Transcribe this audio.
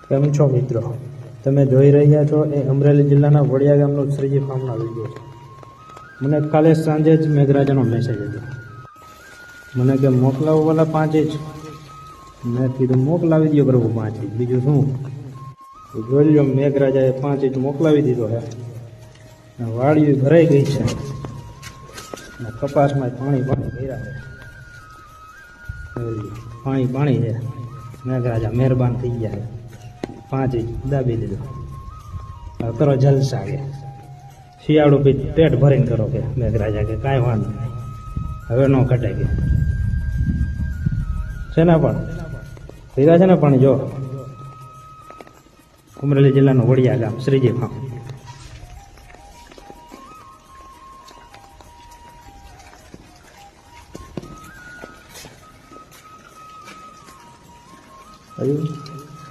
કેમ છો મિત્રો? તમે જોઈ રહ્યા છો એ અમરેલી જિલ્લાના વડિયા ગામનો શ્રીજી ફાર્મના વિડીયો છે. મને કાલે સાંજે જ મેઘરાજાનો મેસેજ હતો. મને કે મોકલાવો વાલા 5 ઇંચ. મેં કીધું મોકલાવી દો પ્રભુ 5 ઇંચ, બીજું શું. જોઈ લો, મેઘરાજાએ 5 ઇંચ મોકલાવી દીધો છે. વાડીઓ ભરાઈ ગઈ છે. કપાસમાં પાણી ભર્યા છે. પાણી છે. મેઘરાજા મહેરબાન થઈ ગયા છે. 5 ઇંચ દાબી દીધો. હવે કરો જલસા કે શિયાળો બી પેટ ભરીને કરો કે મેઘરાજા કે કાંઈ વાંધો નહીં, હવે ન ઘટે કે છે ને. પણ પીરા છે ને પાણી. જો અમરેલી જિલ્લાનું વડિયા ગામ શ્રીજી ફાર્મ. આવ્યું